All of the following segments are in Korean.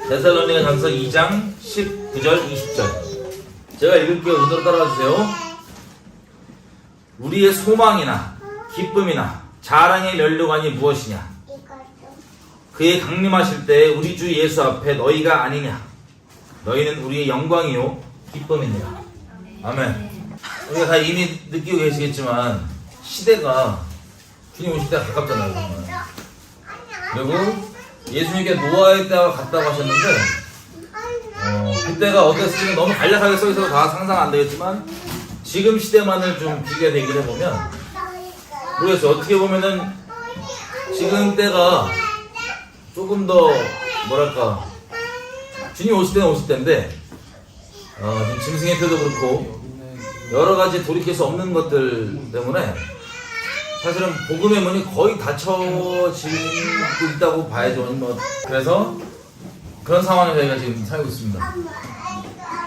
데살로니가전서 2장 19절 20절 제가 읽을게요. 눈으로 따라와주세요. 우리의 소망이나 기쁨이나 자랑의 면류관이 무엇이냐? 그의 강림하실 때 우리 주 예수 앞에 너희가 아니냐? 너희는 우리의 영광이요 기쁨이니라. 아멘. 우리가 다 이미 느끼고 계시겠지만 시대가 주님 오실 때가 가깝잖아요. 그리고 예수님께 노아의 때와 같다고 하셨는데 그때가 어땠을지 너무 간략하게 써있어서 다 상상 안 되겠지만 지금 시대만을 좀 비교해 대기를 해보면 모르겠어요. 어떻게 보면은 지금 때가 조금 더 뭐랄까 주님 오실 때는 오실 때인데 지금 짐승의 표도 그렇고 여러 가지 돌이킬 수 없는 것들 때문에 사실은 복음의 문이 거의 닫혀지고 있다고 봐야죠. 뭐 그래서 그런 상황에 저희가 지금 살고 있습니다.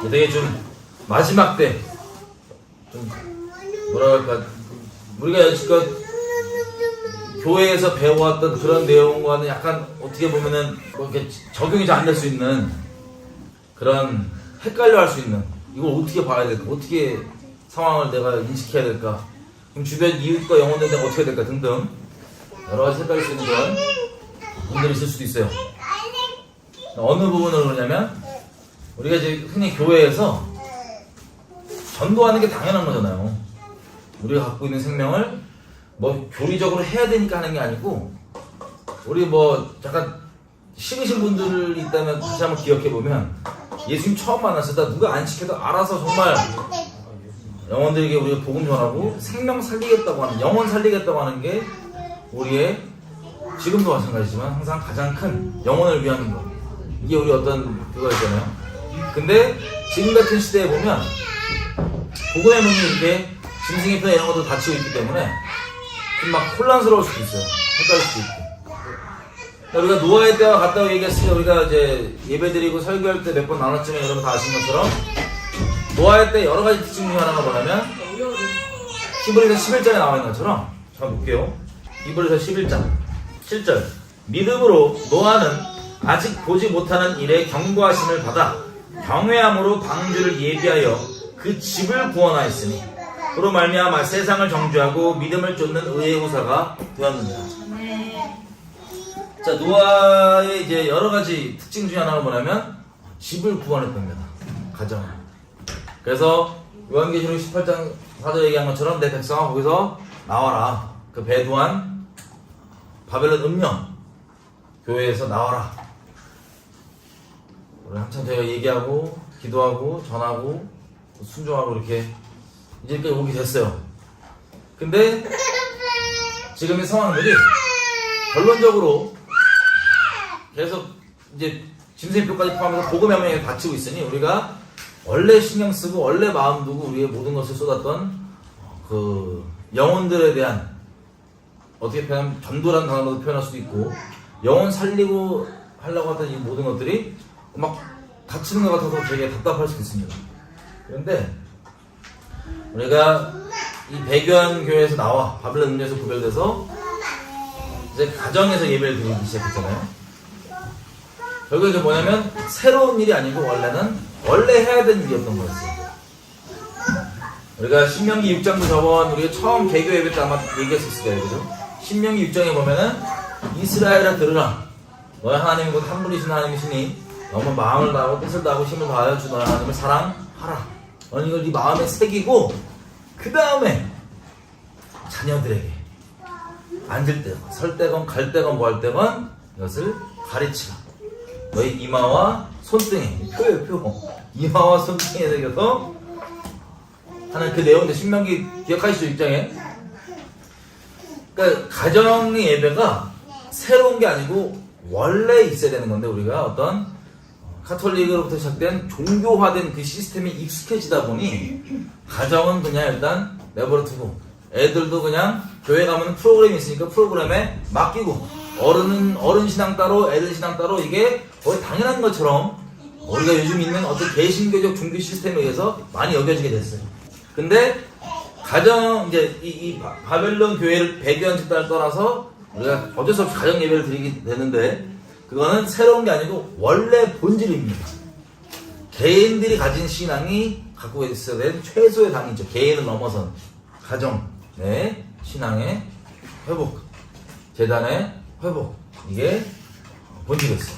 되게 좀 마지막 때 좀 뭐랄까 우리가 여지껏 교회에서 배워왔던 그런 내용과는 약간 어떻게 보면은 뭐 이렇게 적용이 잘 안 될 수 있는 그런 헷갈려 할 수 있는 이걸 어떻게 봐야 될까? 어떻게 상황을 내가 인식해야 될까? 그럼 주변 이웃과 영혼들에 대해 어떻게 해야 될까? 등등 여러 가지 헷갈릴 수 있는 그런 분들이 있을 수도 있어요. 어느 부분으로 그러냐면 우리가 이제 흔히 교회에서 전도하는 게 당연한 거잖아요. 우리가 갖고 있는 생명을 뭐 교리적으로 해야 되니까 하는 게 아니고 우리 뭐 잠깐 식으신 분들이 있다면 다시 한번 기억해보면 예수님 처음 만났을 때 누가 안 시켜도 알아서 정말 영혼들에게 우리가 복음 전하고 생명 살리겠다고 하는 영혼 살리겠다고 하는 게 우리의 지금도 마찬가지지만 항상 가장 큰 영혼을 위한 것 이게 우리 어떤 그거였잖아요. 근데 지금 같은 시대에 보면 복음의 문이 이렇게 짐승의 편 이런 것도 닫히고 있기 때문에 좀 막 혼란스러울 수도 있어요. 헷갈릴 수도 있고. 우리가 노아의 때와 같다고 얘기했을 때 우리가 이제 예배드리고 설교할 때 몇 번 나눴지만 여러분 다 아시는 것처럼 노아의 때 여러 가지 특징 중에 하나가 뭐냐면 히브리서 11장에 나와 있는 것처럼 자 볼게요. 히브리서 11장 7절 믿음으로 노아는 아직 보지 못하는 일에 경고하심을 받아 경외함으로 방주를 예비하여 그 집을 구원하였으니 그로 말미암아 세상을 정죄하고 믿음을 쫓는 의의 후사가 되었느니라. 자 노아의 이제 여러 가지 특징 중에 하나가 뭐냐면 집을 구원했던 겁니다. 가정. 그래서 요한계시록 18장 4절 얘기한 것처럼 내 백성아 거기서 나와라. 그 배두한 바벨론 음령 교회에서 나와라. 우리 한참 저희가 얘기하고 기도하고 전하고 순종하고 이렇게 이제까지 오게 됐어요. 근데 지금의 상황들이 결론적으로 계속 이제 짐승표까지 포함해서 복음의 명령에 닫히고 있으니 우리가 원래 신경 쓰고 원래 마음 두고 우리의 모든 것을 쏟았던 그 영혼들에 대한 어떻게 표현하면 전도라는 단어로 표현할 수도 있고 영혼 살리고 하려고 하던 이 모든 것들이 막 닫히는 것 같아서 되게 답답할 수도 있습니다. 그런데 우리가 이 배교한 교회에서 나와 바벨론 음료에서 구별돼서 이제 가정에서 예배를 드리기 시작했잖아요. 결국 이게 뭐냐면 새로운 일이 아니고 원래 해야 되는 일이었던 거였어요. 우리가 신명기 6장도 저번 우리가 처음 개교 예배 때 아마 얘기했을 거예요. 그죠? 신명기 6장에 보면은 이스라엘아 들으라 너희 하나님이 곧 한 분이신 하나님이시니 너무 마음을 다하고 뜻을 다하고 힘을 다하여 주 너희 하나님을 사랑하라. 너는 이걸 네 마음에 새기고 그 다음에 자녀들에게 앉을 때건 설 때건 갈 때건 뭐 할 때건 이것을 가르치라. 너희 이마와 손등에 표예요 표. 이마와 손등에 새겨서 하는 그 내용인데 신명기 기억하시죠? 6장에 그러니까 가정의 예배가 새로운 게 아니고 원래 있어야 되는 건데 우리가 어떤 카톨릭으로부터 시작된 종교화된 그 시스템이 익숙해지다 보니 가정은 그냥 일단 내버려 두고 애들도 그냥 교회 가면 프로그램이 있으니까 프로그램에 맡기고 어른 신앙 따로 애들 신앙 따로 이게 거의 당연한 것처럼 우리가 요즘 있는 어떤 개신교적 종교 시스템에 의해서 많이 여겨지게 됐어요. 근데 가정 이제 이 바벨론 교회를 배교한 집단을 떠나서 우리가 어쩔 수 없이 가정 예배를 드리게 되는데 그거는 새로운 게 아니고 원래 본질입니다. 개인들이 가진 신앙이 갖고 있어야 되는 최소의 당이죠. 개인을 넘어선 가정, 네, 신앙의 회복, 재단의 회복, 이게 본질이었어요.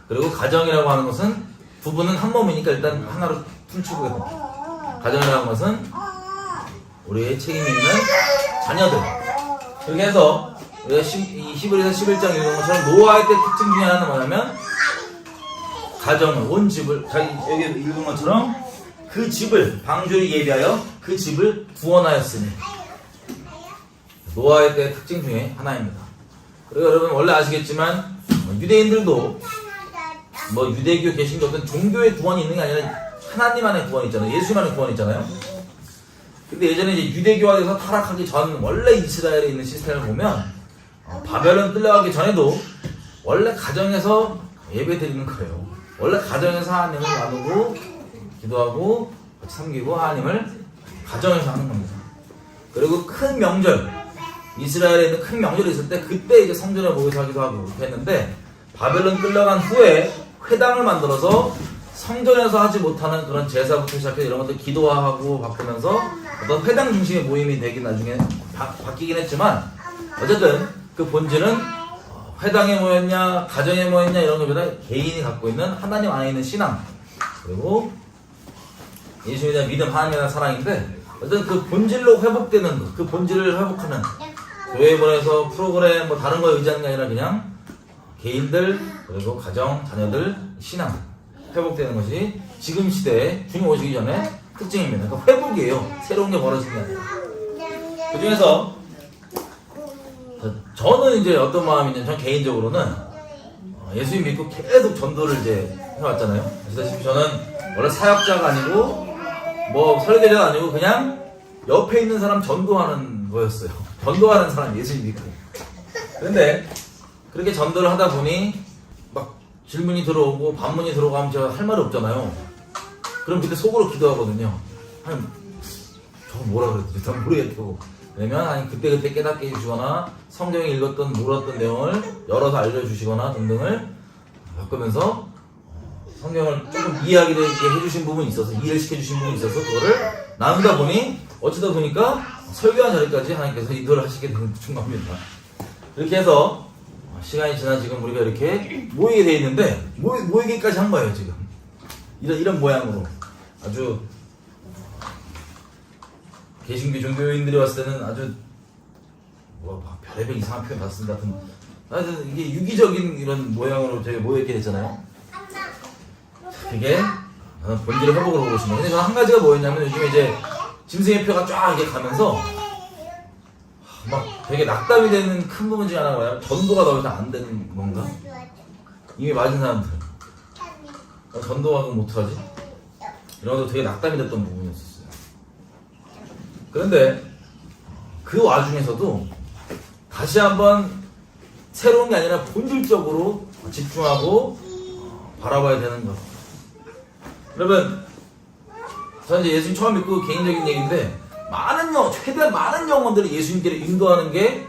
그리고 가정이라고 하는 것은 부부는 한 몸이니까 일단 하나로 퉁치고 해요. 가정이라고 하는 것은 우리의 책임이 있는 자녀들. 그렇게 해서 우리가 히브리서 11장 읽은 것처럼 노아의 때 특징 중에 하나는 뭐냐면 가정을, 온 집을, 여기 읽은 것처럼 그 집을 방주를 예비하여 그 집을 구원하였으니, 노아의 때 특징 중에 하나입니다. 그리고 여러분 원래 아시겠지만 유대인들도 뭐 유대교 개신교 어떤 종교의 구원이 있는 게 아니라 하나님 안의 구원이 있잖아요. 예수님만의 구원이 있잖아요. 근데 예전에 이제 유대교화돼서 타락하기 전 원래 이스라엘에 있는 시스템을 보면 바벨론 끌려가기 전에도 원래 가정에서 예배 드리는 거예요. 원래 가정에서 하나님을 나누고 기도하고 같이 섬기고 하나님을 가정에서 하는 겁니다. 그리고 큰 명절, 이스라엘에 있는 큰 명절이 있을 때 그때 이제 성전에 모여서 하기도 하고 그렇게 했는데, 바벨론 끌려간 후에 회당을 만들어서 성전에서 하지 못하는 그런 제사부터 시작해서 이런 것들 기도하고 바꾸면서 어떤 회당 중심의 모임이 되긴 나중에 바뀌긴 했지만, 어쨌든 그 본질은 회당에 모였냐 가정에 모였냐 이런 것보다 개인이 갖고 있는 하나님 안에 있는 신앙, 그리고 예수님에 대한 믿음, 하나님에 대한 사랑인데, 어쨌든 그 본질로 회복되는 것, 그 본질을 회복하는, 교회 보내서 프로그램 뭐 다른 거 의지하는 게 아니라 그냥 개인들 그리고 가정, 자녀들 신앙 회복되는 것이 지금 시대에 주님 오시기 전에 특징입니다. 그러니까 회복이에요. 새로운 게 벌어지는 게 아니라. 그 중에서 저는 이제 어떤 마음이냐면, 전 개인적으로는 예수님 믿고 계속 전도를 이제 해왔잖아요. 아시다시피 저는 원래 사역자가 아니고 뭐 설교자가 아니고 그냥 옆에 있는 사람 전도하는 거였어요. 전도하는 사람, 예수님 믿고. 그런데 그렇게 전도를 하다 보니 막 질문이 들어오고 반문이 들어오면 제가 할 말이 없잖아요. 그럼 그때 속으로 기도하거든요. 아니, 저거 뭐라 그랬지? 잘 모르겠고. 왜냐면 아니 그때 깨닫게 해주시거나 성경에 읽었던 몰랐던 내용을 열어서 알려주시거나 등등을 겪으면서 성경을 조금 이해하게 해주신 부분이 있어서, 이해를 시켜주신 부분이 있어서 그거를 나누다 보니 어쩌다 보니까 설교한 자리까지 하나님께서 인도를 하시게 되는 중갑니다. 이렇게 해서 시간이 지나 지금 우리가 이렇게 모이게 돼 있는데, 모이기까지 한 거예요 지금. 이런 모양으로 아주 개신교 종교인들이 왔을 때는 아주 뭐 별의별 이상한 표현 봤습니다. 하여튼 이게 유기적인 이런 모양으로 저희가 모여있게 됐잖아요. 그게 본질의 회복을 보고 있습니다. 근데 저는 한 가지가 뭐였냐면, 요즘에 이제 짐승의 표가 쫙 이렇게 가면서 막 되게 낙담이 되는 큰 부분 중에 하나가 뭐냐면, 전도가 더 이상 안 되는 건가? 이미 맞은 사람들 전도가 그럼 어떡하지? 이런 것도 되게 낙담이 됐던 부분이었어요. 그런데 그 와중에서도 다시 한번 새로운 게 아니라 본질적으로 집중하고 바라봐야 되는 것. 여러분, 저는 이제 예수님 처음 믿고 개인적인 얘기인데, 최대한 많은 영혼들을 예수님께로 인도하는 게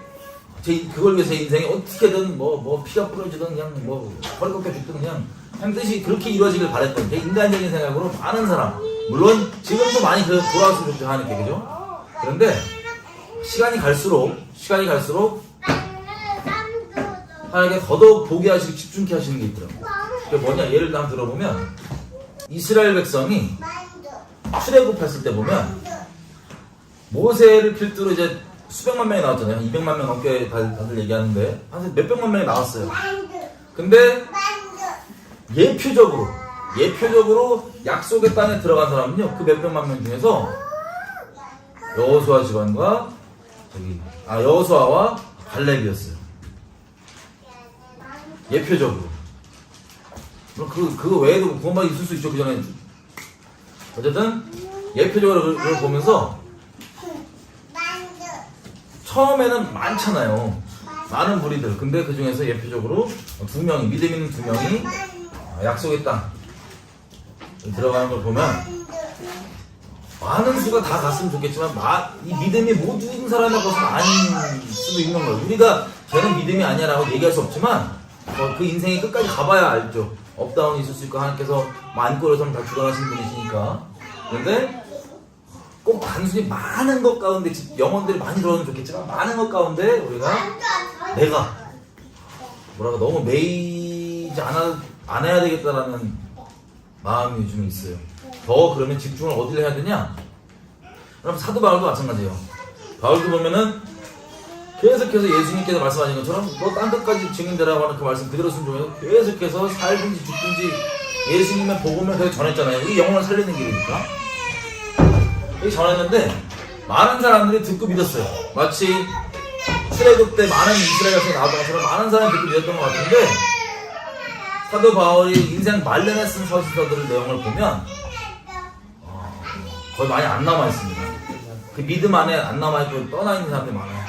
그걸 위해서 인생에 어떻게든 뭐 피가 뿌려지든 그냥 뭐 허리 꺾여 죽든 그냥 뜻이 그렇게 이루어지길 바랬던 게 인간적인 생각으로 많은 사람, 물론 지금도 많이 돌아왔으면 좋겠다 하는 게, 그죠? 그런데 시간이 갈수록 하나님께 더더욱 보게 하시고 집중케 하시는 게 있더라고요. 그게 뭐냐, 예를 들어 들어보면 이스라엘 백성이 출애굽했을 때 보면 모세를 필두로 이제 수백만 명이 나왔잖아요. 200만 명 넘게 다들 얘기하는데 한 몇백만 명이 나왔어요. 근데 예표적으로 약속의 땅에 들어간 사람은요, 그 몇백만 명 중에서 여호수아 집안과 여호수아와 갈렙이었어요. 예표적으로. 그거 외에도 구원받이 있을 수 있죠, 그 전에. 어쨌든 예표적으로 그걸 보면서 처음에는 많잖아요, 많은 무리들. 근데 그 중에서 예표적으로 믿음 있는 두 명이 약속의 땅 들어가는 걸 보면, 많은 수가 다 갔으면 좋겠지만 이 믿음이 모든 사람의 것은 아닌 수도 있는 거예요. 우리가 걔는 믿음이 아니야라고 얘기할 수 없지만 그 인생이 끝까지 가봐야 알죠. 업다운이 있을 수 있고 하나님께서 만골에서는 다 주관하시는 분이시니까. 그런데 꼭 단순히 많은 것 가운데 영혼들이 많이 들어오면 좋겠지만 많은 것 가운데 우리가 내가 뭐라고 너무 매이지 않아야 되겠다라는 마음이 요즘에 있어요. 더 그러면 집중을 어디를 해야 되냐? 그럼 사도 바울도 마찬가지예요. 바울도 보면은 계속해서 예수님께서 말씀하신 것처럼 너 딴 데까지 증인되라고 하는 그 말씀 그대로 순종해서 계속해서 살든지 죽든지 예수님의 복음을 계속 전했잖아요. 이 영혼을 살리는 길이니까. 이렇게 전했는데 많은 사람들이 듣고 믿었어요. 마치 출애굽 때 많은 이스라엘에서 나왔던 것처럼 많은 사람이 듣고 믿었던 것 같은데 사도 바울이 인생 말년에 쓴 서신서들의 내용을 보면 거의 많이 안 남아있습니다. 그 믿음 안에 안 남아있고 떠나있는 사람들이 많아요.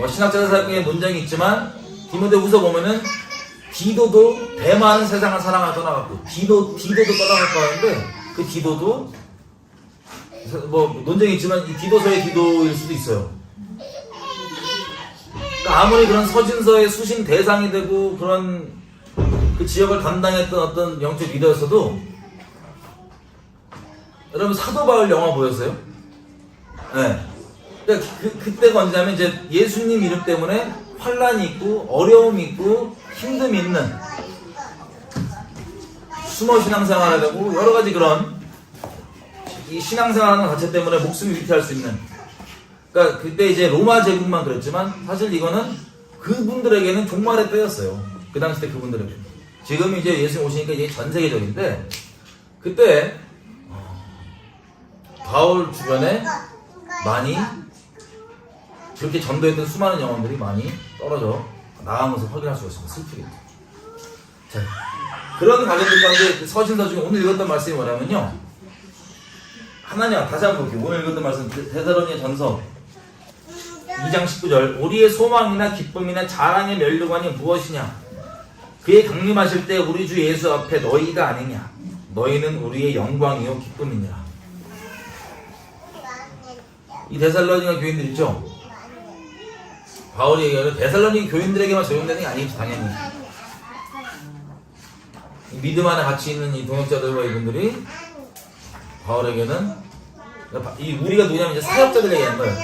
신학자들 사이에 논쟁이 있지만 디모데후서 보면은 디도도 대만은 세상을 사랑하여 떠나갔고 디도도 떠나갔다고 하는데 그 디도도 뭐 논쟁이 있지만 이 디도서의 디도일 수도 있어요. 그러니까 아무리 그런 서신서의 수신 대상이 되고 그런 그 지역을 담당했던 어떤 영적 리더였어도 여러분 사도 바울 영화 보였어요? 네. 그러니까 그때가 언제냐면 이제 예수님 이름 때문에 환란이 있고 어려움이 있고 힘듦이 있는 숨어 신앙생활을 하고 여러 가지 그런 이 신앙생활하는 자체 때문에 목숨이 위태할 수 있는 그러니까 그때 이제 로마 제국만 그랬지만 사실 이거는 그분들에게는 종말의 때였어요. 그 당시 때 그분들에게 지금 이제 예수님 오시니까 이게 전 세계적인데 그때 바울 주변에 많이 그렇게 전도했던 수많은 영혼들이 많이 떨어져 나가면서 확인할 수가 있습니다. 슬프게. 자, 그런 가정들 가운데 그 서신서 중에 오늘 읽었던 말씀이 뭐냐면요. 하나님 다시 한번 볼게요. 오늘 읽었던 말씀 데살로니가 전서 2장 19절 우리의 소망이나 기쁨이나 자랑의 면류관이 무엇이냐 그의 강림하실 때 우리 주 예수 앞에 너희가 아니냐 너희는 우리의 영광이요 기쁨이니라. 이 데살로니가 교인들 있죠? 바울이 얘기하는 데살로니가 교인들에게만 적용되는 게 아니겠지 당연히 이 믿음 안에 같이 있는 이 동역자들과 이분들이 바울에게는 이 우리가 누구냐면 이제 사역자들 얘기하는 거예요.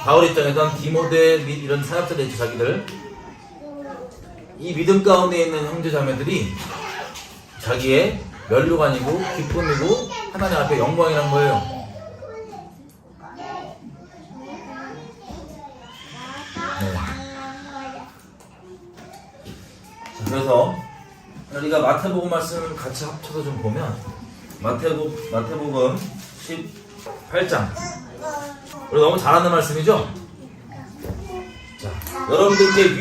바울 입장에선 디모데 및 이런 사역자들 있죠 자기들 이 믿음 가운데 있는 형제 자매들이 자기의 면류관이고 기쁨이고 하나님 앞에 영광이란 거예요. 네. 그래서 우리가 마태복음 말씀을 같이 합쳐서 좀 보면 마태복음 18장 우리 너무 잘하는 말씀이죠? 자, 여러분들께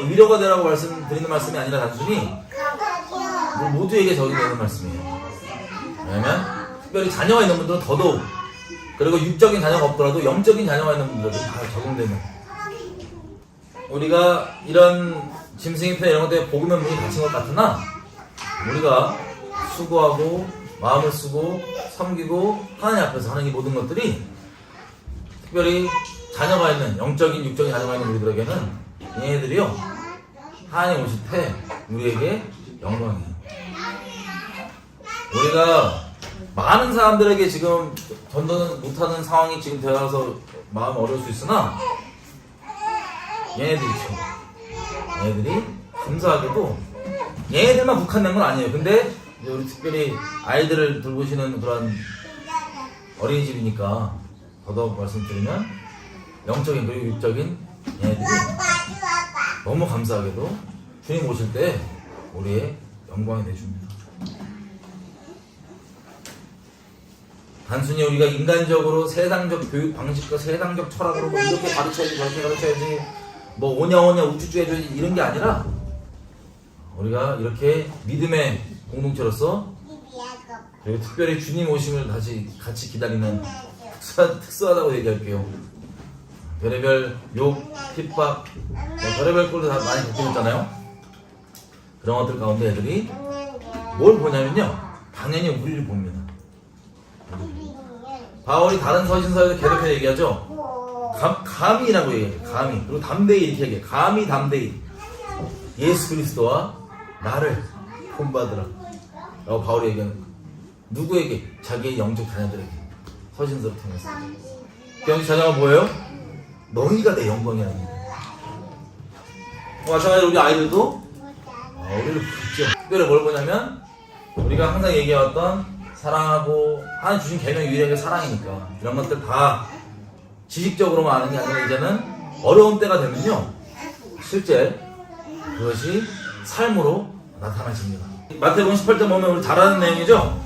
위로가 되라고 말씀드리는 말씀이 아니라 단순히 우리 모두에게 적용되는 말씀이에요. 왜냐면 특별히 자녀가 있는 분들은 더더욱 그리고 육적인 자녀가 없더라도 영적인 자녀가 있는 분들도 다 적용되는 우리가 이런 짐승의 편 이런 것 때문에 복음의 문이 닫힌 것 같으나 우리가 수고하고 마음을 쓰고 섬기고 하나님 앞에서 하는 이 모든 것들이 특별히 자녀가 있는 영적인 육적인 자녀가 있는 우리들에게는 얘네들이요 하나님 오실 때 우리에게 영광이에요. 우리가 많은 사람들에게 지금 전도는 못하는 상황이 지금 되어서 마음 어려울 수 있으나 얘네들이 있죠. 얘네들이 감사하게도 얘네들만 국한된 건 아니에요. 근데 우리 특별히 아이들을 돌보시는 그런 어린이집이니까 더더욱 말씀드리면 영적인 그리고 육적인 얘네들이 너무 감사하게도 주님 오실 때 우리의 영광이 되줍니다. 단순히 우리가 인간적으로 세상적 교육 방식과 세상적 철학으로 뭐 이렇게 가르쳐야지 저렇게 가르쳐야지 뭐 오냐오냐 우쭈쭈 해줘야지 이런 게 아니라 우리가 이렇게 믿음의 공동체로서 그리고 특별히 주님 오심을 다시 같이 기다리는 특수하다고 얘기할게요. 별의별 욕, 핍박, 별의별 꼴도 다 많이 겪어있잖아요. 그런 것들 가운데 애들이 뭘 보냐면요 당연히 우리를 봅니다. 바울이 다른 서신서에서 계속해서 얘기하죠. 감이라고 얘기해요. 감이. 그리고 담대히 이렇게 얘기해요. 감히 담대히. 예수 그리스도와 나를 본받으라 라고 바울이 얘기하는 거예요. 누구에게? 자기의 영적 자녀들에게. 서신서를 통해서. 그 영적 자녀가 뭐예요? 너희가 내 영광이라는 거예요. 마찬가지로 우리 아이들도 우리를 붙죠. 특별히 뭘 보냐면 우리가 항상 얘기해왔던 사랑하고 하나님 주신 계명이 유일하게 사랑이니까 이런 것들 다 지식적으로만 아는 게 아니라 이제는 어려운 때가 되면요 실제 그것이 삶으로 나타나집니다. 마태복음 18장 보면 우리 잘 아는 내용이죠.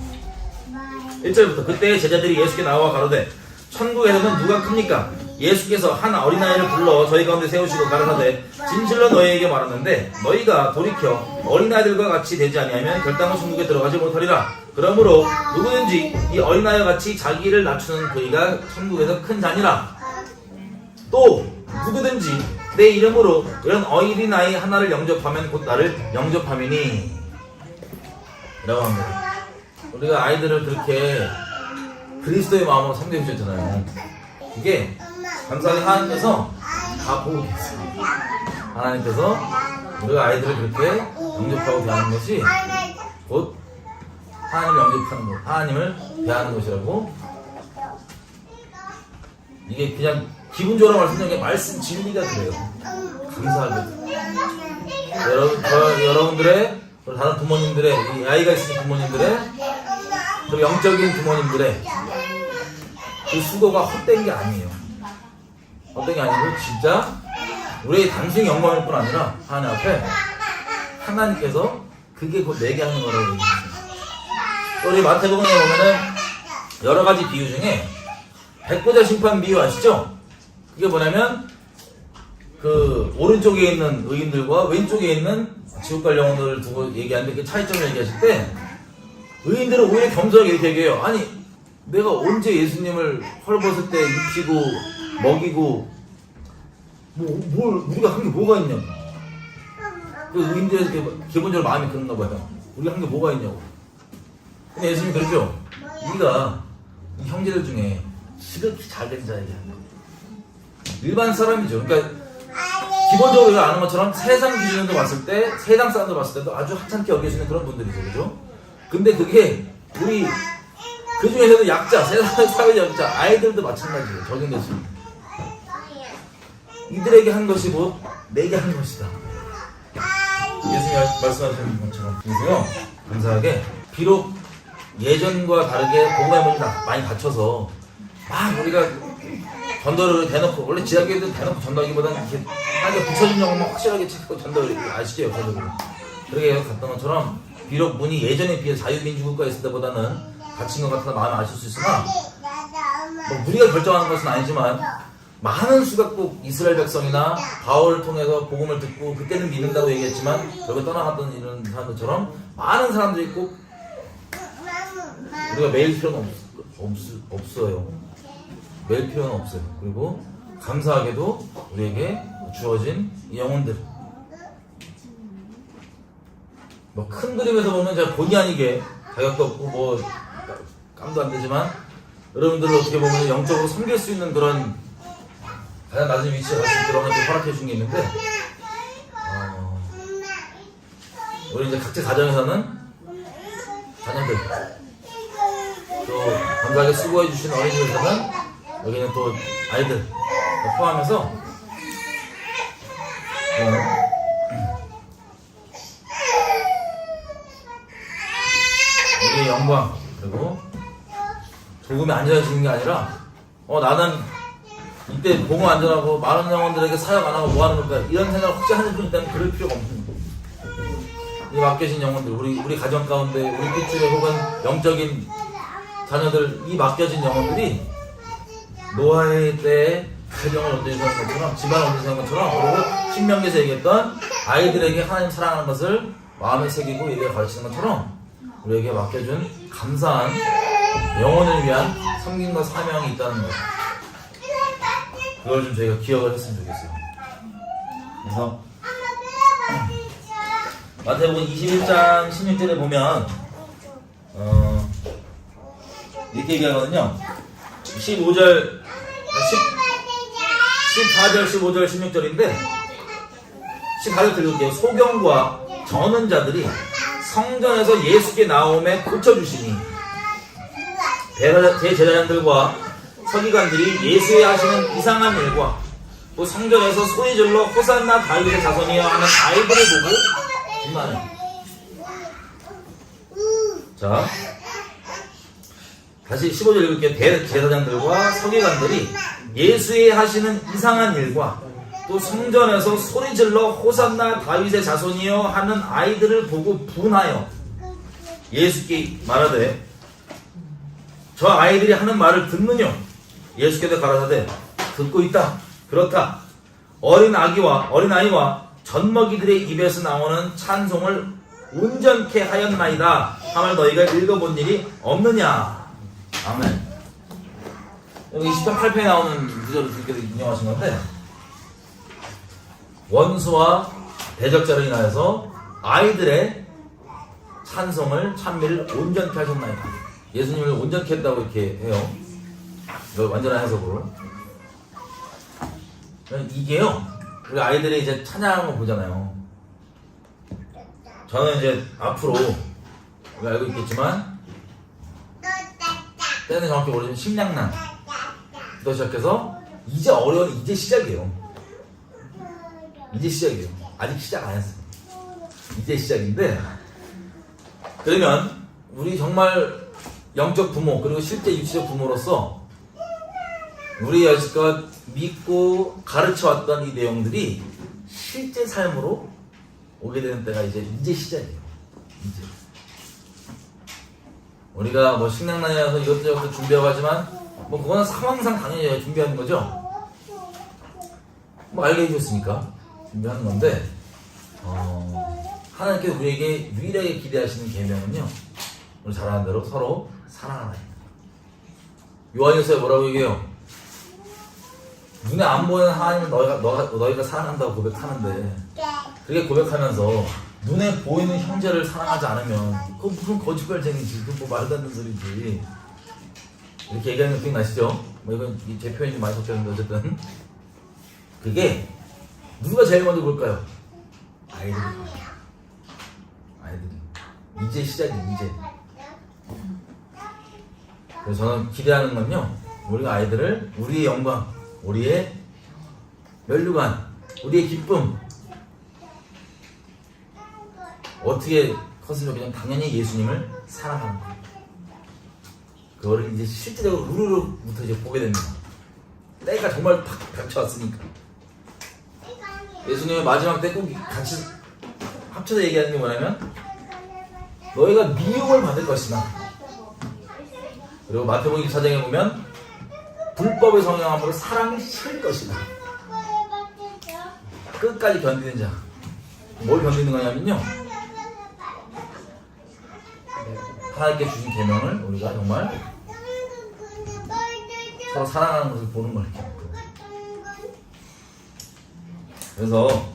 1절부터 그때 제자들이 예수께 나와 가로되 천국에서는 누가 큽니까? 예수께서 한 어린아이를 불러 저희 가운데 세우시고 가라사대 진실로 너희에게 말하는데 너희가 돌이켜 어린아이들과 같이 되지 아니하면 결단코 천국에 들어가지 못하리라. 그러므로 누구든지 이 어린아이와 같이 자기를 낮추는 그이가 천국에서 큰 자니라. 또 누구든지 내 이름으로 이런 어린아이 하나를 영접하면 곧 나를 영접함이니 라고 합니다. 우리가 아이들을 그렇게 그리스도의 마음으로 섬겨주셨잖아요. 이게 감사하게 하나님께서 다 보고 계세요. 하나님께서 우리가 아이들을 그렇게 영접하고 대하는 것이 곧 하나님을 영접하는 것, 하나님을 대하는 것이라고. 이게 그냥 기분적으로 말씀드리는 게 말씀 진리가 그래요. 감사하게. 여러분들의 다른 부모님들의 이 아이가 있으신 부모님들의 그 영적인 부모님들의 그 수고가 헛된 게 아니에요. 헛된 게 아니고 진짜 우리의 단순히 영광일 뿐 아니라 하나님 앞에 하나님께서 그게 곧 내게 하는 거라고 얘기했어요. 우리 마태복음에 보면은 여러 가지 비유 중에 백보자 심판 비유 아시죠? 그게 뭐냐면 그 오른쪽에 있는 의인들과 왼쪽에 있는 지옥 갈 영혼들을 두고 얘기하는데 그 차이점을 얘기하실 때 의인들은 오히려 겸손하게 이렇게 얘기해요. 아니 내가 언제 예수님을 헐벗을 때 입히고 먹이고 뭘 우리가 한 게 뭐가 있냐고. 그 의인들의 기본적으로 마음이 그런가 봐요. 우리가 한 게 뭐가 있냐고. 근데 예수님이 그러죠. 네가 이 형제들 중에 지극히 잘된 자에게 일반 사람이죠. 그러니까 기본적으로 우리가 아는 것처럼 세상 기준으로 봤을 때 세상 사람들 봤을 때도 아주 하찮게 여겨지는 그런 분들이죠. 그죠? 근데 그게 우리 그 중에서도 약자, 세상 사회 약자 아이들도 마찬가지예요. 적용됐습니다. 이들에게 한 것이 곧 내게 한 것이다. 예수님이 말씀하시는 것처럼. 그래서요, 감사하게 비록 예전과 다르게 복음의 문이 많이 닫혀서 막 우리가 전도를 대놓고, 원래 지하교회도 대놓고 전도하기보다는 이렇게 하게 붙여진 영혼만 확실하게 체크하고 전도를 아시죠? 전도를 그렇게 갔던 것처럼 비록 문이 예전에 비해 자유민주국가에 있을 때보다는 닫힌 것 같아서 마음에 아실 수 있으나 뭐 우리가 결정하는 것은 아니지만 많은 수가 꼭 이스라엘 백성이나 바울을 통해서 복음을 듣고 그때는 믿는다고 얘기했지만 결국 떠나갔던 이런 사람들처럼 많은 사람들이 꼭 우리가 매일 필요는 없어요. 매일 필요는 없어요. 그리고 감사하게도 우리에게 주어진 이 영혼들, 뭐 큰 그림에서 보면 제가 본의 아니게 자격도 없고 뭐 깜도 안 되지만 여러분들을 어떻게 보면 영적으로 섬길 수 있는 그런 가장 낮은 위치에 갈 수 있도록 하나님께 허락해 주신 게 있는데 우리 이제 각자 가정에서는 자녀들 또 감사하게 수고해 주신 어린이들에서는 여기는 또 아이들 포함해서 우리의 영광 그리고 조금이 안전해지는 게 아니라 나는 이때 복음 안전하고 많은 영혼들에게 사역 안 하고 뭐 하는 걸까 이런 생각을 혹시 하는 분 있다면 그럴 필요가 없는 거예요. 이 맡겨진 영혼들 우리 가정 가운데 우리 핏줄에 혹은 영적인 자녀들 이 맡겨진 영혼들이 노아의 때에 가정을 온전히 것처럼 집안을 온전히 것처럼 그리고 신명기에서 얘기했던 아이들에게 하나님 사랑하는 것을 마음에 새기고 얘기를 가르치는 것처럼 우리에게 맡겨준 감사한 영혼을 위한 섬김과 사명이 있다는 것 그걸 좀 저희가 기억을 했으면 좋겠어요. 그래서 마태복음 21장 16절에 보면 이렇게 얘기하거든요. 15절 14절 15절 16절인데 14절 읽을게요. 소경과 저는 자들이 성전에서 예수께 나옴에 고쳐주시니 제자들과 서기관들이 예수의 하시는 이상한 일과 또 성전에서 소리질러 호산나 다윗의 자손이여 하는 아이들을 보고 분하네. 자, 다시 15절 읽을게요. 대제사장들과 서기관들이 예수의 하시는 이상한 일과 또 성전에서 소리질러 호산나 다윗의 자손이여 하는 아이들을 보고 분하여 예수께 말하되 저 아이들이 하는 말을 듣느냐? 예수께서 가라사대 듣고 있다. 그렇다. 어린아이와 젖먹이들의 입에서 나오는 찬송을 온전케 하였나이다. 함을 너희가 읽어본 일이 없느냐. 아멘. 여기 20편 8편에 나오는 구절을 주께서 인용하신 건데 원수와 대적자로 인하여서 아이들의 찬송을 찬미를 온전케 하셨나이다. 예수님을 온전케 했다고 이렇게 해요. 이걸 완전한 해석으로. 이게요, 우리 아이들이 이제 찬양하는 거 보잖아요. 저는 이제 앞으로 우리 알고 있겠지만 때는 정확히 모르지만 식량난부터 시작해서 이제 어려운 이제 시작이에요. 이제 시작이에요. 아직 시작 안 했어요. 이제 시작인데 그러면 우리 정말 영적 부모 그리고 실제 육체적 부모로서 우리 여지껏 믿고 가르쳐왔던 이 내용들이 실제 삶으로 오게 되는 때가 이제 시작이에요. 이제 우리가 뭐 식량난이라서 이것저것 준비하고 하지만 뭐 그거는 상황상 당연히 준비하는 거죠. 뭐 알게 해주셨으니까 준비하는 건데 하나님께서 우리에게 유일하게 기대하시는 계명은요, 우리 잘 아는 대로 서로 사랑하라. 요한일서에 뭐라고 얘기해요? 눈에 안 보이는 하나님을 너희가 사랑한다고 고백하는데 그렇게 고백하면서 눈에 보이는 형제를 사랑하지 않으면 그건 무슨 거짓말쟁이지, 그건 뭐 말도 안 되는 소리지 이렇게 얘기하는 거 기억나시죠? 뭐 이건 제 표현이 좀 많이 섞였는데 어쨌든 그게 누가 제일 먼저 볼까요? 아이들이. 이제 시작이에요. 이제. 그래서 저는 기대하는 건요, 우리가 아이들을 우리의 영광, 우리의 면류관, 우리의 기쁨 어떻게 컸으면 그냥 당연히 예수님을 사랑하는 거예요. 그거를 이제 실제적으로 우르르부터 이제 보게 됩니다. 때가 정말 팍 닥쳐왔으니까. 예수님의 마지막 때 꼭 같이 합쳐서 얘기하는 게 뭐냐면 너희가 미움을 받을 것이다. 그리고 마태복음 24장에 보면 불법의 성령함으로 사랑이 실 것이다. 끝까지 견디는 자. 뭘 견디는 거냐면요, 하나님께 주신 계명을 우리가 정말 서로 사랑하는 것을 보는 걸 이렇게. 그래서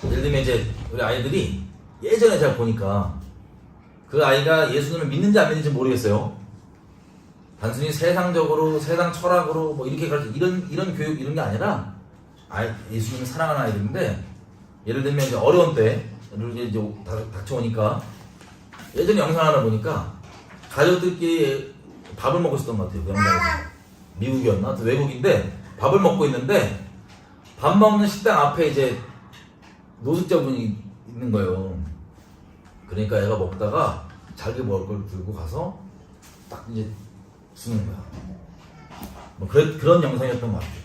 예를 들면 이제 우리 아이들이 예전에 제가 보니까 그 아이가 예수님을 믿는지 안 믿는지 모르겠어요. 단순히 세상적으로, 세상 철학으로 뭐 이렇게 가르쳐 이런 교육 이런 게 아니라 예수님을 사랑하는 아이들인데, 예를 들면 이제 어려운 때 이제 닥쳐오니까 예전에 영상 하나 보니까 가족들끼리 밥을 먹고 있었던 것 같아요. 그 영상에서. 미국이었나? 외국인데 밥을 먹고 있는데 밥 먹는 식당 앞에 이제 노숙자분이 있는 거예요. 그러니까 애가 먹다가 자기 먹을 걸 들고 가서 딱 이제 주는 거야. 뭐 그런 영상이었던 것 같아요.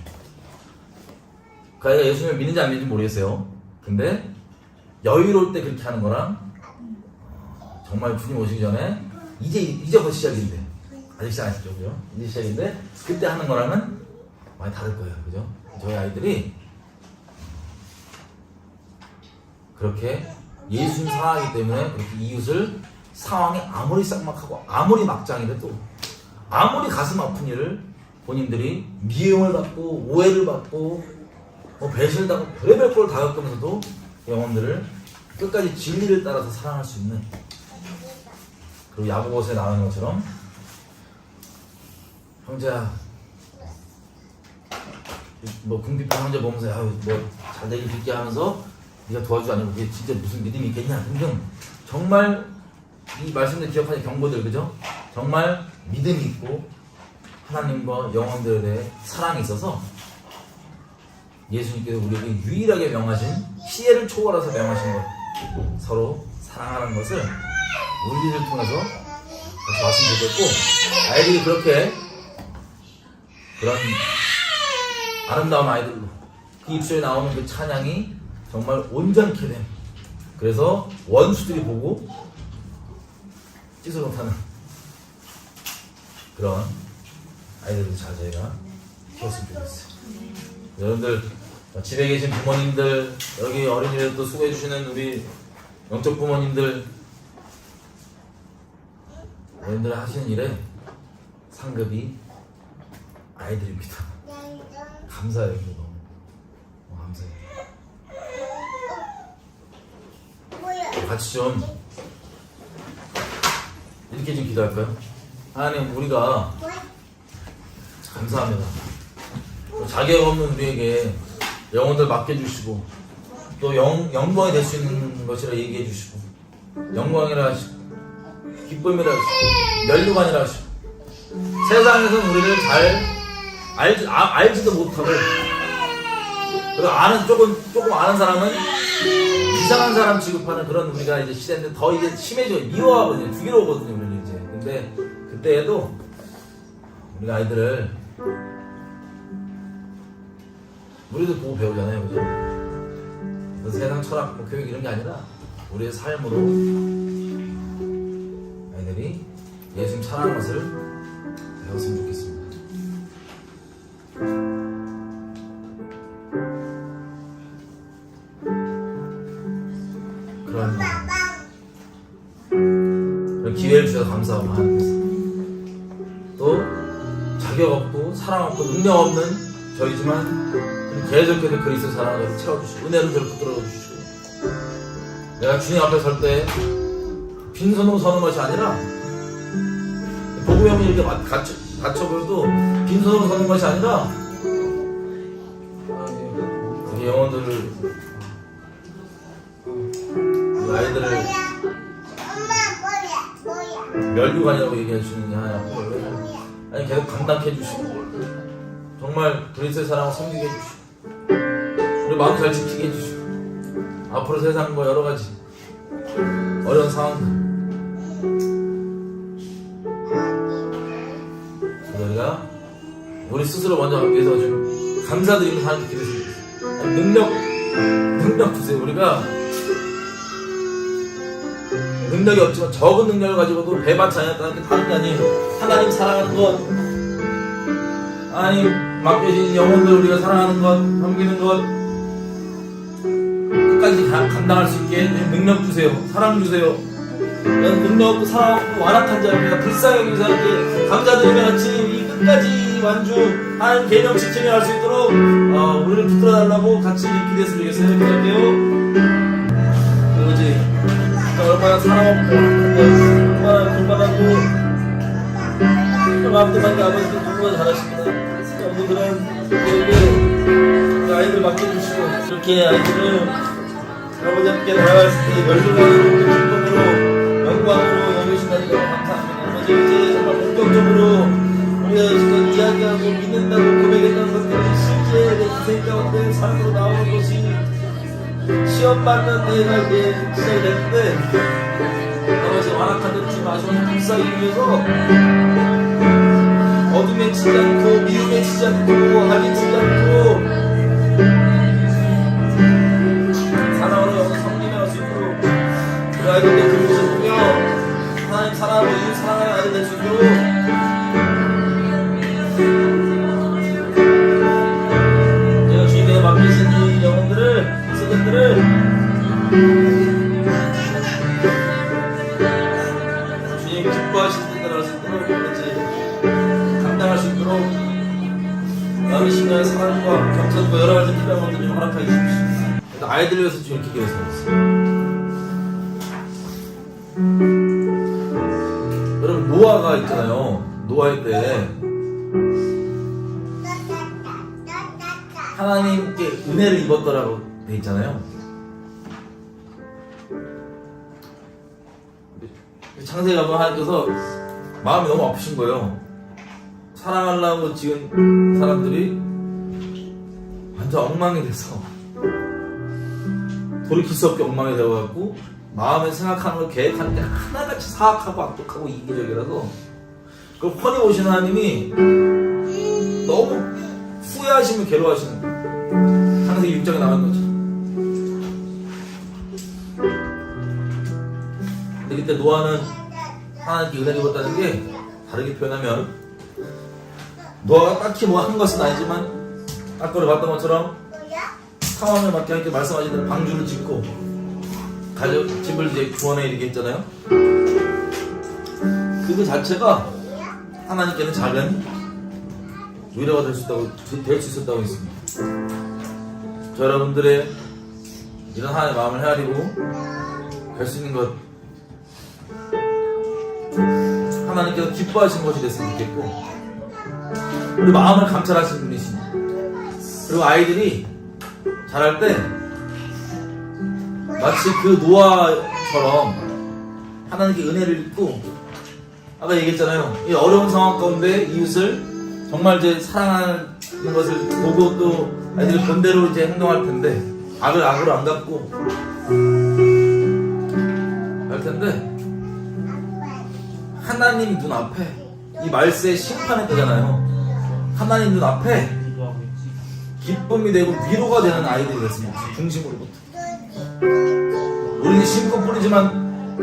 그 아이가 예수님을 믿는지 안 믿는지 모르겠어요. 근데 여유로울 때 그렇게 하는 거랑 정말 주님 오시기 전에 이제부터 시작인데, 아직 시작 안 했죠, 그죠? 이제 시작인데 그때 하는 거랑은 많이 다를 거예요, 그죠? 저희 아이들이 그렇게 예수님 사랑하기 때문에 그렇게 이웃을 상황이 아무리 쌍막하고 아무리 막장이라도 아무리 가슴 아픈 일을 본인들이 미움을 받고 오해를 받고 뭐 배신을 당하고 별의별 걸 다 겪으면서도 영혼들을 끝까지 진리를 따라서 사랑할 수 있는, 그리고 야고보서에 나오는 것처럼 형제야 뭐 궁핍한 형제 보면서 뭐잘 되길 빌게 하면서 네가 도와주지 않으면 그게 진짜 무슨 믿음이 있겠냐 등등 정말 이 말씀들 기억하는 경고들 그죠? 정말 믿음이 있고 하나님과 영혼들에 대해 사랑이 있어서 예수님께서 우리에게 유일하게 명하신 시혜를 초월해서 명하신 것 서로 사랑하는 것을 우리를 통해서 다시 말씀드렸고 아이들이 그렇게 그런 아름다운 아이들로 그 입술에 나오는 그 찬양이 정말 온전케 됨 그래서 원수들이 보고 찢어 못하는 그런 아이들도 잘 저희가 키웠으면 좋겠어요. 여러분들 집에 계신 부모님들 여기 어린이들 또 수고해주시는 우리 영적 부모님들 여러분들 하시는 일에 상급이 아이들입니다. 감사해요. 너무 감사해요. 같이 좀 이렇게 좀 기도할까요? 하나님 우리가 감사합니다. 자격 없는 우리에게 영혼들 맡겨주시고 또 영광이 될 수 있는 것이라 얘기해 주시고 영광이라 하시고 기쁨이라 하시고 면류관이라 하시고 세상에서는 우리를 잘 알지도 못하고 그리고 아는 조금 아는 사람은 이상한 사람 취급하는 그런 우리가 이제 시대인데 더 이제 심해져 미워하거든요. 죽이러 오거든요. 우리는 이제 근데 그때에도 우리가 아이들을 우리도 보고 배우잖아요. 그죠? 세상 철학, 교육 이런 게 아니라 우리의 삶으로 아이들이 예수님 사랑하는 것을 배웠으면 좋겠습니다. 그런 기회를 주셔서 감사하고 하나님께서 또 자격 없고 사랑 없고 능력 없는 저희지만 계속해서 그리스도 사랑을 채워주시고 은혜를 저를 붙들어 주시고 내가 주님 앞에 설 때 빈손으로 서는 것이 아니라 복음이 이렇게 갇혀버려도 빈손으로 서는 것이 아니라 우리 영혼들을 우리 아이들을 멸류관이라고 얘기해 주시는 하나님 아니 계속 감당해 주시고 정말 그리스도의 사랑을 섬기게 해주시고 우리 마음 잘 지키게 해주시고 앞으로 세상과 여러가지 어려운 상황들 우리가 우리 스스로 먼저 위해서 좀 감사드리면서 하나님께 기도했습니다. 능력 주세요. 우리가 능력이 없지만 적은 능력을 가지고도 배반치 않았다는 게 다른 게 아니에요. 하나님 사랑하는 것 하나님 맡겨진 영혼들 우리가 사랑하는 것 섬기는 것 끝까지 감당할 수 있게 능력 주세요. 사랑 주세요. 능력 없고 사랑 없고 완악한 자입니다. 불쌍히 여기는 사람께 감자들과 같이 이 끝까지 완주 하나님 개념 지킴이 할 수 있도록 우리를 붙들어 달라고 같이 기도했으면 좋겠어요. 기도할게요. 그거지 얼마나 사랑 없고 얼마나 불만하고 마음대로 아버지도 너무나 잘하십니다. 그런 우리에게 아이들 맡겨주시고 이렇게 아이들을 아버지 함께 나아갈 수 있게 멸류관으로 기쁨으로 영광으로 여기신다니까 감사합니다. 아버지 이제 정말 본격적으로 우리가 지금 이야기하고 믿는다고 고백했던 것들이 실제 내 인생 가운데 삶으로 나오는 것이 시험 받는 내가 이제 시작이 됐는데 아버지 완악한 듯이 마시면 불쌍히 위해서 어둠에 치지 않고 미움에 치지 않고 har이 치지 않고 사랑으로 성님할 수 있도록 우리 아이들도 그 모습을 보며 하나님 사랑하고 이웃 사랑하는 아이들 될 수 있도록 내가 주님에 맡기신 이 영혼들을 이 세대들을 주님 기뻐하시는 분들 할 수 있도록 그렇지 감당할 수 있도록 마음의 신뢰의 사랑과 경선과 여러 가지 필요한 것들 좀 허락하게 주십시오. 아이들을 위해서 좀 이렇게 기도했습니다. 여러분 노아가 있잖아요. 노아의 때 하나님께 은혜를 입었더라고 돼 있잖아요. 창세기 가면 하나님께서 마음이 너무 아프신 거예요. 사랑하려고 지은 사람들이 완전 엉망이 돼서 돌이킬 수 없게 엉망이 되어갖고 마음에 생각하는 걸 계획하는 게 하나같이 사악하고 악독하고 이기적이라서 그걸 훤히 보시는 하나님이 너무 후회하시면 괴로워하시는 거예요. 창세기 6장에 나온 거죠. 근데 그때 노아는 하나님께 은혜를 입었다는 게 다르게 표현하면 노아가 딱히 뭐 한 것은 아니지만 아까 우리 봤던 것처럼 상황을 맞게 하나님께 말씀하신 대로 방주를 짓고 가족 집을 이제 구원해 이렇게 했잖아요. 그거 자체가 하나님께는 작은 위로가 될 수 있었다고 했습니다. 저 여러분들의 이런 하나님의 마음을 헤아리고 갈 수 있는 것 하나님께서 기뻐하시는 것이 됐으면 좋겠고 우리 마음을 감찰하시는 분이십니다. 그리고 아이들이 자랄 때 마치 그 노아처럼 하나님께 은혜를 입고 아까 얘기했잖아요. 이 어려운 상황 가운데 이웃을 정말 이제 사랑하는 것을 보고 또 아이들이 본대로 이제 행동할 텐데 악을 악으로 안 갚고 할 텐데 하나님 눈앞에 이 말세의 심판의 때잖아요. 하나님 눈앞에 기쁨이 되고 위로가 되는 아이들이 됐습니다. 중심으로부터 우리는 심고 뿌리지만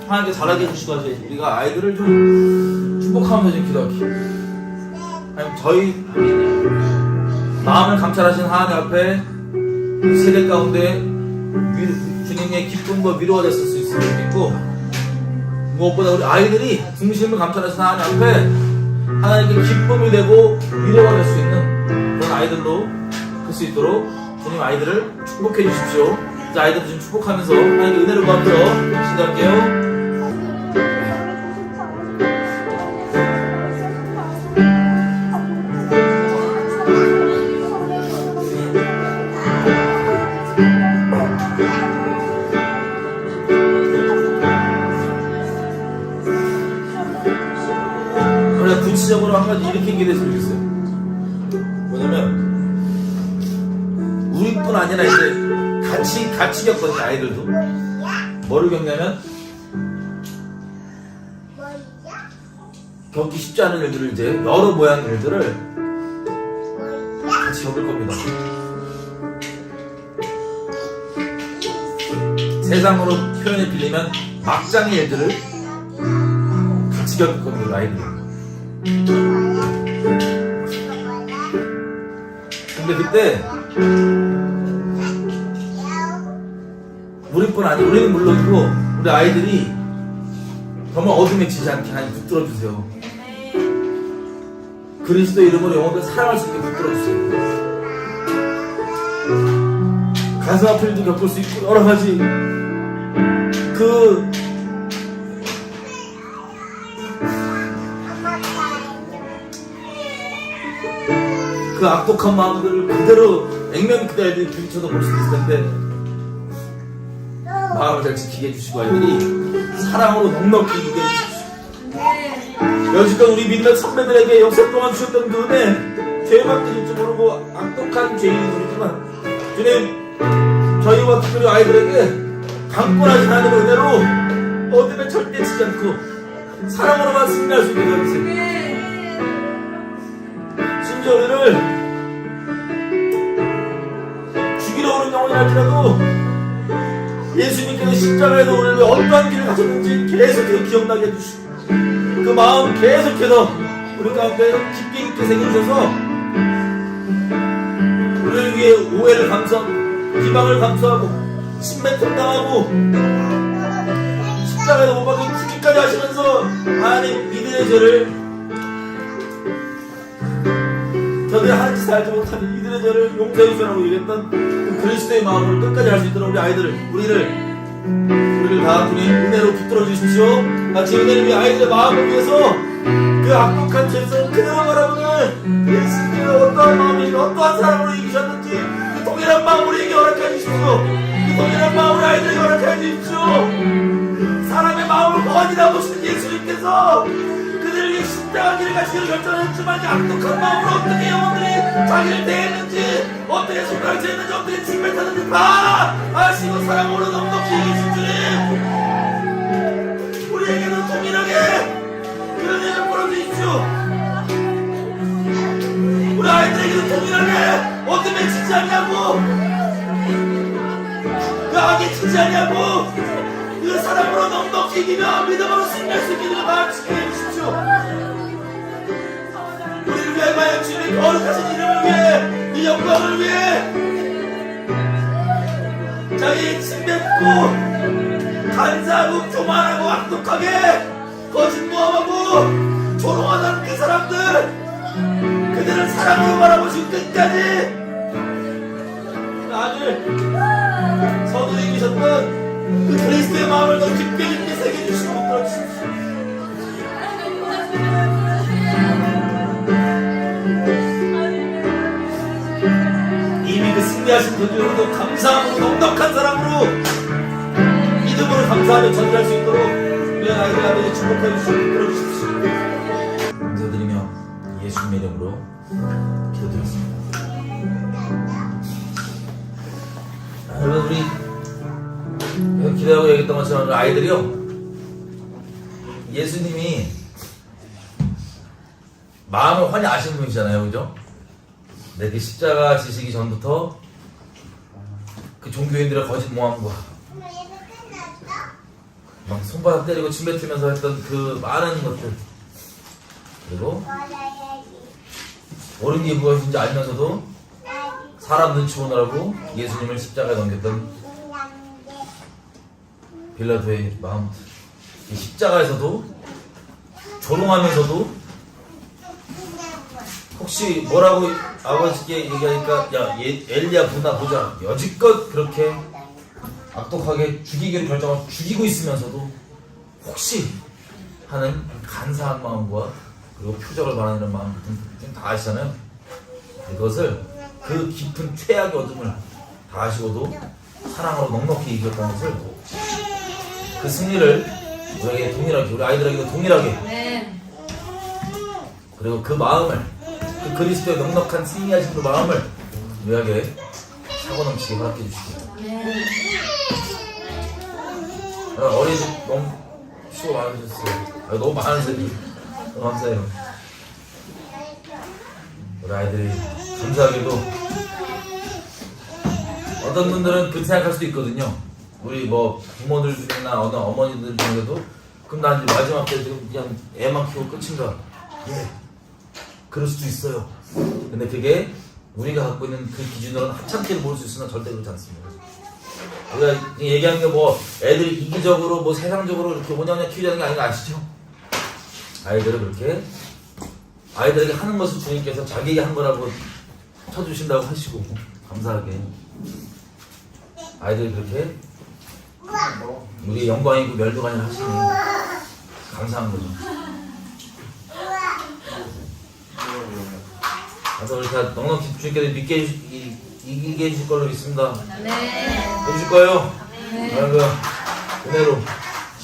하나님께 자라게 해주시고 우리가 아이들을 좀 축복하면서 좀 기도할게요. 하나님 저희 마음을 감찰하신 하나님 앞에 세대 가운데 주님의 기쁨과 위로가 됐을 수 있으면 좋겠고 무엇보다 우리 아이들이 중심을 감찰하신 하나님 앞에 하나님께 기쁨이 되고 위로가 될 수 있는 그런 아이들로 될 수 있도록 주님 아이들을 축복해 주십시오. 이제 아이들을 좀 축복하면서 하나님께 은혜를 구하면서 시작할게요. 구체적으로 한 가지 이렇게 얘기했으면 좋겠어요. 뭐냐면 우리뿐 아니라 이제 같이 겪거든요. 아이들도 뭐를 겪냐면 겪기 쉽지 않은 일들을 이제 여러 모양의 일들을 같이 겪을 겁니다. 세상으로 표현에 빌리면 막장의 일들을 같이 겪을 겁니다. 아이들이. 근데 그때 우리뿐 아니고 우리는 물론이고 우리 아이들이 정말 어둠에 지지 않게 하나님 붙들어 주세요. 그리스도 이름으로 영혼들 사랑할 수 있게 붙들어 주세요. 가슴 아픈 일도 겪을 수 있고 여러 가지 그 악독한 마음들을 그대로 액면 그대로 애들이 부딪혀도 볼 수 있을 텐데 마음을 잘 지키게 해주시고 아이들이 사랑으로 넉넉히 이기게 해주십시오. 여지껏 우리 믿는 선배들에게 역사 동안 주셨던 그 은혜 죄밖에 줄지 모르고 악독한 죄인이 우리지만 주님 저희와 특별히 아이들에게 강권하신 하나님의 은혜로 어둠에 절대 치지 않고 사랑으로만 승리할 수 있게 해주세요. 우리를 죽이러 오는 영혼이 할지라도 예수님께서 십자가에서 우리를 어떠한 길을 가셨는지 계속해서 기억나게 해주시고 그 마음 계속해서 우리 가운데 깊게 깊게 새겨주셔서 우리를 위해 오해를 감수하고 비방을 감수하고 신매통당하고 십자가에서 못 박혀 죽기까지 하시면서 하나님 이들의 죄를 저들이 하나님 짓을 알지 못하는 이들의 죄를 용서해 주시라고 얘기했던 그 그리스도의 마음을 끝까지 할 수 있도록 우리 아이들을 우리를 다 주님 은혜로 붙들어 주십시오. 마치 은혜를 위해 아이들의 마음을 위해서 그 악독한 죄에서 그대로 바라보는 예수님의 어떠한 마음이 어떠한 사랑으로 이기셨는지 동일한 마음 우리에게 허락해 주십시오. 그 동일한 마음 우리 아이들에게 허락해 주십시오. 사람의 마음을 번이라 보시는 예수님께서 그들을 위해 십자가 길을 가시기를 결정했지만 이 악독한 마음으로 어떻게 영혼들이 자기를 대했는지, 어떻게 손가락을 쥐었는지, 어떻게 침을 탔는지 다 아시고 사랑으로 넉넉히 계신 주님, 우리에게도 동일하게 그런 일을 풀어주십시오. 우리 아이들에게도 동일하게 어둠에 지지 않냐고, 그 악에 지지 않냐고, 그 사랑으로 넉넉히 이기며 믿음으로 승리할 수 있기를 마음치게 해주십시오. 우리를 위하여 주님의 거룩하신 이름을 위해, 이 영광을 위해 자기 침뱉고 간사하고 교만하고 악독하게 거짓모함하고 조롱하던 그 사람들, 그들을 사랑으로 바라보시고 끝까지 나를 선을 이기셨던 그 그리스도의 마음을 더 깊게 깊게 새겨주시고 그러십시오. 이미 그 승리하신 분들로도 감사함으로 넉넉한 사랑으로 믿음으로 감사하며 전달할 수 있도록 우리 아이들 아버지 축복해 주시고 이끌어 주십시오. 감사드리며 예수님의 이름으로 기도드렸습니다. 여러분, 우리 기도하고 얘기했던 것처럼 아이들이요, 예수님이 마음을 환히 아시는 분이잖아요, 그죠? 근데 그 십자가 지시기 전부터 그 종교인들의 거짓 모함과 막 손바닥 때리고 침 뱉으면서 했던 그 많은 것들, 그리고 옳은 게 무엇인지 알면서도 사람 눈치 보느라고 예수님을 십자가에 넘겼던 빌라도의 마음, 이 십자가에서도 조롱하면서도 혹시 뭐라고 아버지께 얘기하니까 야 엘리야 부나 보자, 여지껏 그렇게 악독하게 죽이기를 결정하고 죽이고 있으면서도 혹시 하는 간사한 마음과 그리고 표적을 바라는 마음 다 아시잖아요. 이것을 그 깊은 최악의 어둠을 다 아시고도 사랑으로 넉넉히 이겼다는 것을, 그 승리를 우리에게 동일하게, 우리 아이들에게도 동일하게, 그리고 그 마음을, 그 그리스도의 넉넉한 승리하신 그 마음을 우리에게 사고 넘치게 허락해 주시고, 어린이집 너무 수고 많으셨어요. 너무 많으세요. 너무 감사해요. 우리 아이들이 감사하게도 어떤 분들은 그렇게 생각할 수도 있거든요. 우리 뭐 부모들 중이나 어떤 어머니들 중에도 그럼 난 이제 마지막 때 지금 그냥 애만 키우고 끝인가? 예, 그럴 수도 있어요. 근데 그게 우리가 갖고 있는 그 기준으로는 합참기를 모를 수 있으나 절대 그렇지 않습니다. 우리가 얘기하는 게 뭐 애들이 이기적으로 뭐 세상적으로 이렇게 오냐오냐 키우자는 게 아닌 거 아시죠? 아이들을 그렇게, 아이들에게 하는 것을 주님께서 자기에게 한 거라고 쳐주신다고 하시고 감사하게 아이들이 그렇게 우리의 영광이고 멸도가 아니라 하시니 감사한 거죠. 그래서 우리 다 넉넉히 주님께서 믿게 이기게 해주실 걸로 믿습니다. 네. 해주실 거예요. 네. 은혜로